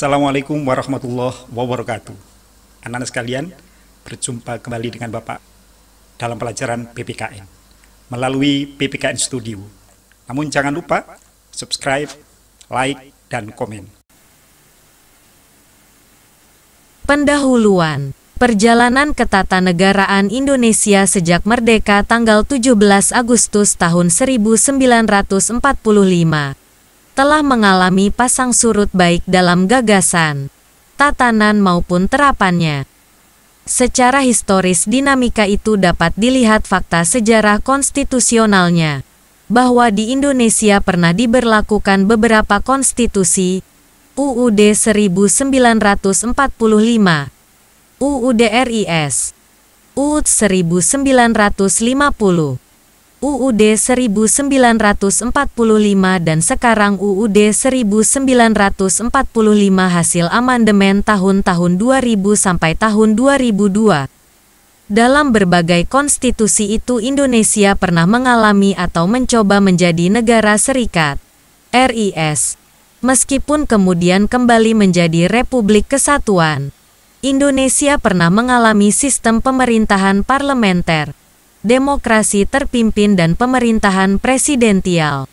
Assalamualaikum warahmatullahi wabarakatuh. Anak-anak sekalian, berjumpa kembali dengan Bapak dalam pelajaran PPKN melalui PPKN Studio. Namun jangan lupa subscribe, like, dan komen. Pendahuluan Perjalanan Ketatanegaraan Indonesia sejak merdeka tanggal 17 Agustus tahun 1945 telah mengalami pasang surut baik dalam gagasan, tatanan maupun terapannya. Secara historis dinamika itu dapat dilihat fakta sejarah konstitusionalnya, bahwa di Indonesia pernah diberlakukan beberapa konstitusi, UUD 1945, UUD RIS, UUD 1950, UUD 1945 dan sekarang UUD 1945 hasil amandemen tahun-tahun 2000 sampai tahun 2002. Dalam berbagai konstitusi itu Indonesia pernah mengalami atau mencoba menjadi negara serikat, RIS, meskipun kemudian kembali menjadi Republik Kesatuan. Indonesia pernah mengalami sistem pemerintahan parlementer, demokrasi terpimpin dan pemerintahan presidensial.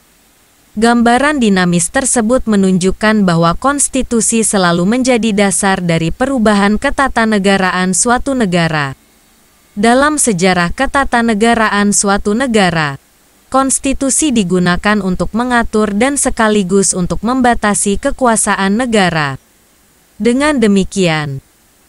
Gambaran dinamis tersebut menunjukkan bahwa konstitusi selalu menjadi dasar dari perubahan ketatanegaraan suatu negara. Dalam sejarah ketatanegaraan suatu negara, konstitusi digunakan untuk mengatur dan sekaligus untuk membatasi kekuasaan negara. Dengan demikian,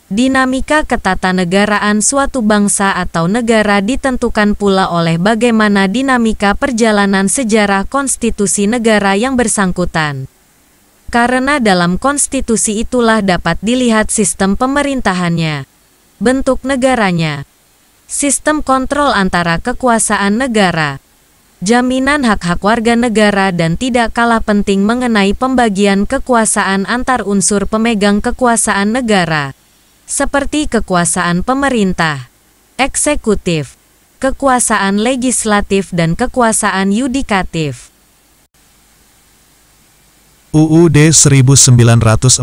dinamika ketatanegaraan suatu bangsa atau negara ditentukan pula oleh bagaimana dinamika perjalanan sejarah konstitusi negara yang bersangkutan. Karena dalam konstitusi itulah dapat dilihat sistem pemerintahannya, bentuk negaranya, sistem kontrol antara kekuasaan negara, jaminan hak-hak warga negara dan tidak kalah penting mengenai pembagian kekuasaan antar unsur pemegang kekuasaan negara, seperti kekuasaan pemerintah, eksekutif, kekuasaan legislatif dan kekuasaan yudikatif. UUD 1945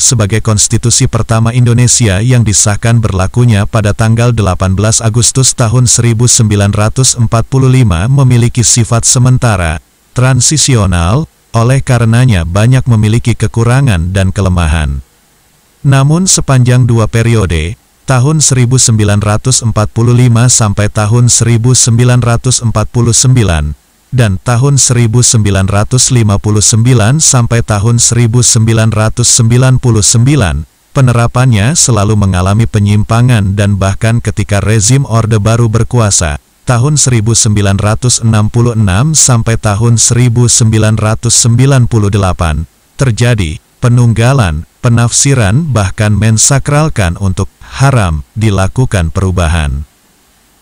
sebagai konstitusi pertama Indonesia yang disahkan berlakunya pada tanggal 18 Agustus tahun 1945 memiliki sifat sementara, transisional, oleh karenanya banyak memiliki kekurangan dan kelemahan. Namun sepanjang dua periode, tahun 1945 sampai tahun 1949, dan tahun 1959 sampai tahun 1999, penerapannya selalu mengalami penyimpangan dan bahkan ketika rezim Orde Baru berkuasa, tahun 1966 sampai tahun 1998, terjadi penunggalan, penafsiran bahkan mensakralkan untuk haram dilakukan perubahan.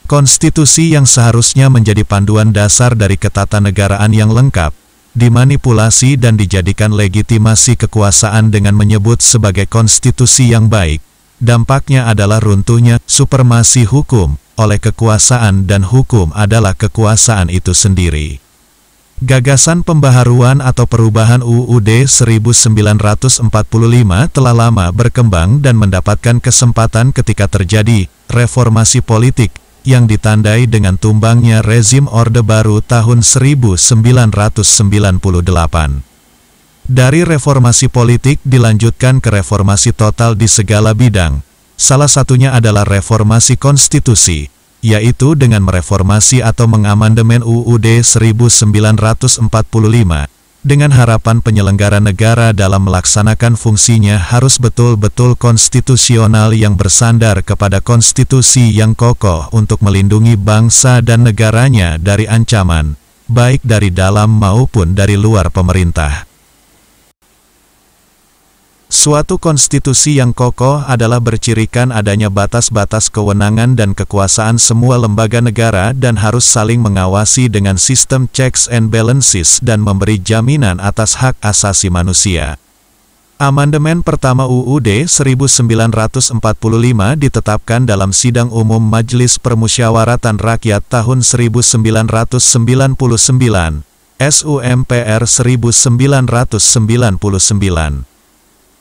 Konstitusi yang seharusnya menjadi panduan dasar dari ketatanegaraan yang lengkap, dimanipulasi dan dijadikan legitimasi kekuasaan dengan menyebut sebagai konstitusi yang baik. Dampaknya adalah runtuhnya supremasi hukum oleh kekuasaan dan hukum adalah kekuasaan itu sendiri. Gagasan pembaharuan atau perubahan UUD 1945 telah lama berkembang dan mendapatkan kesempatan ketika terjadi reformasi politik yang ditandai dengan tumbangnya rezim Orde Baru tahun 1998. Dari reformasi politik dilanjutkan ke reformasi total di segala bidang. Salah satunya adalah reformasi konstitusi, yaitu dengan mereformasi atau mengamandemen UUD 1945, dengan harapan penyelenggara negara dalam melaksanakan fungsinya harus betul-betul konstitusional yang bersandar kepada konstitusi yang kokoh untuk melindungi bangsa dan negaranya dari ancaman, baik dari dalam maupun dari luar pemerintah. Suatu konstitusi yang kokoh adalah bercirikan adanya batas-batas kewenangan dan kekuasaan semua lembaga negara dan harus saling mengawasi dengan sistem checks and balances dan memberi jaminan atas hak asasi manusia. Amandemen pertama UUD 1945 ditetapkan dalam Sidang Umum Majelis Permusyawaratan Rakyat tahun 1999, SUMPR 1999.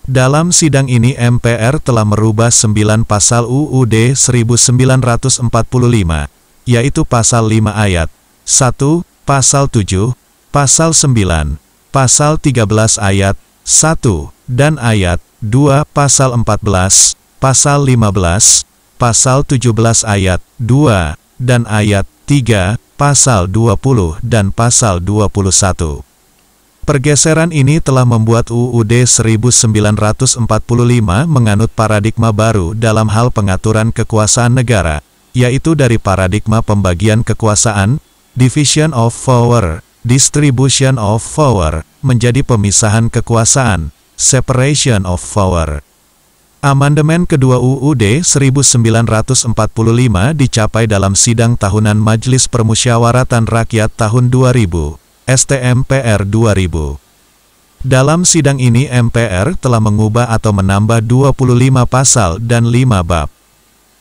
Dalam sidang ini MPR telah merubah 9 pasal UUD 1945, yaitu pasal 5 ayat 1, pasal 7, pasal 9, pasal 13 ayat 1, dan ayat 2, pasal 14, pasal 15, pasal 17 ayat 2, dan ayat 3, pasal 20 dan pasal 21. Pergeseran ini telah membuat UUD 1945 menganut paradigma baru dalam hal pengaturan kekuasaan negara, yaitu dari paradigma pembagian kekuasaan, division of power, distribution of power, menjadi pemisahan kekuasaan, separation of power. Amandemen kedua UUD 1945 dicapai dalam sidang tahunan Majelis Permusyawaratan Rakyat tahun 2000. STMPR 2000. Dalam sidang ini MPR telah mengubah atau menambah 25 pasal dan 5 bab.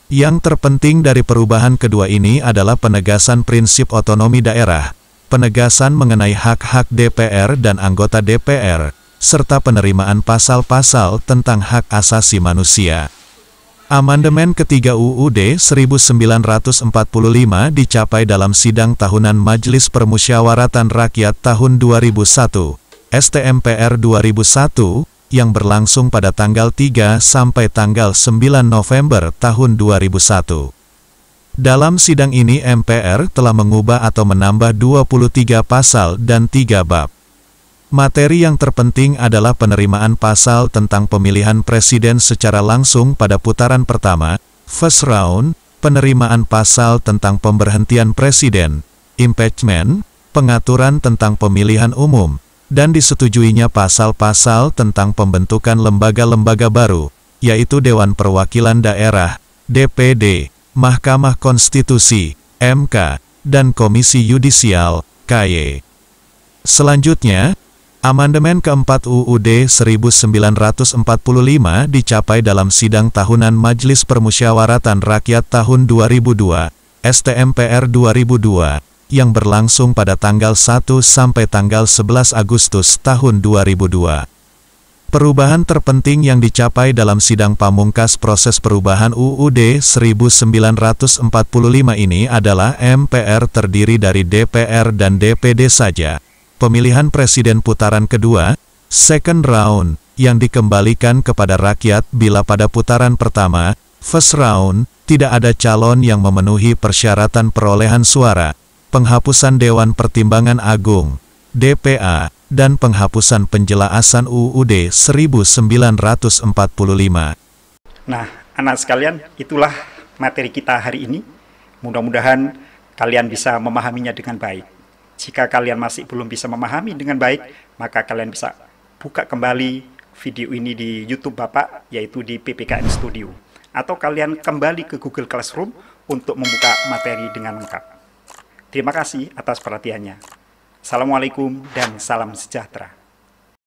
Yang terpenting dari perubahan kedua ini adalah penegasan prinsip otonomi daerah, penegasan mengenai hak-hak DPR dan anggota DPR, serta penerimaan pasal-pasal tentang hak asasi manusia. Amandemen ketiga UUD 1945 dicapai dalam sidang tahunan Majelis Permusyawaratan Rakyat tahun 2001, STMPR 2001, yang berlangsung pada tanggal 3 sampai tanggal 9 November tahun 2001. Dalam sidang ini MPR telah mengubah atau menambah 23 pasal dan 3 bab. Materi yang terpenting adalah penerimaan pasal tentang pemilihan presiden secara langsung pada putaran pertama, first round, penerimaan pasal tentang pemberhentian presiden, impeachment, pengaturan tentang pemilihan umum, dan disetujuinya pasal-pasal tentang pembentukan lembaga-lembaga baru, yaitu Dewan Perwakilan Daerah, DPD, Mahkamah Konstitusi, MK, dan Komisi Yudisial, KY. Selanjutnya, Amandemen keempat UUD 1945 dicapai dalam sidang tahunan Majelis Permusyawaratan Rakyat tahun 2002, STMPR 2002, yang berlangsung pada tanggal 1 sampai tanggal 11 Agustus tahun 2002. Perubahan terpenting yang dicapai dalam sidang pamungkas proses perubahan UUD 1945 ini adalah MPR terdiri dari DPR dan DPD saja. Pemilihan presiden putaran kedua, second round, yang dikembalikan kepada rakyat bila pada putaran pertama, first round, tidak ada calon yang memenuhi persyaratan perolehan suara, penghapusan Dewan Pertimbangan Agung, DPA, dan penghapusan penjelasan UUD 1945. Nah, anak sekalian, itulah materi kita hari ini. Mudah-mudahan kalian bisa memahaminya dengan baik. Jika kalian masih belum bisa memahami dengan baik, maka kalian bisa buka kembali video ini di YouTube Bapak, yaitu di PPKN Studio. Atau kalian kembali ke Google Classroom untuk membuka materi dengan lengkap. Terima kasih atas perhatiannya. Assalamualaikum dan salam sejahtera.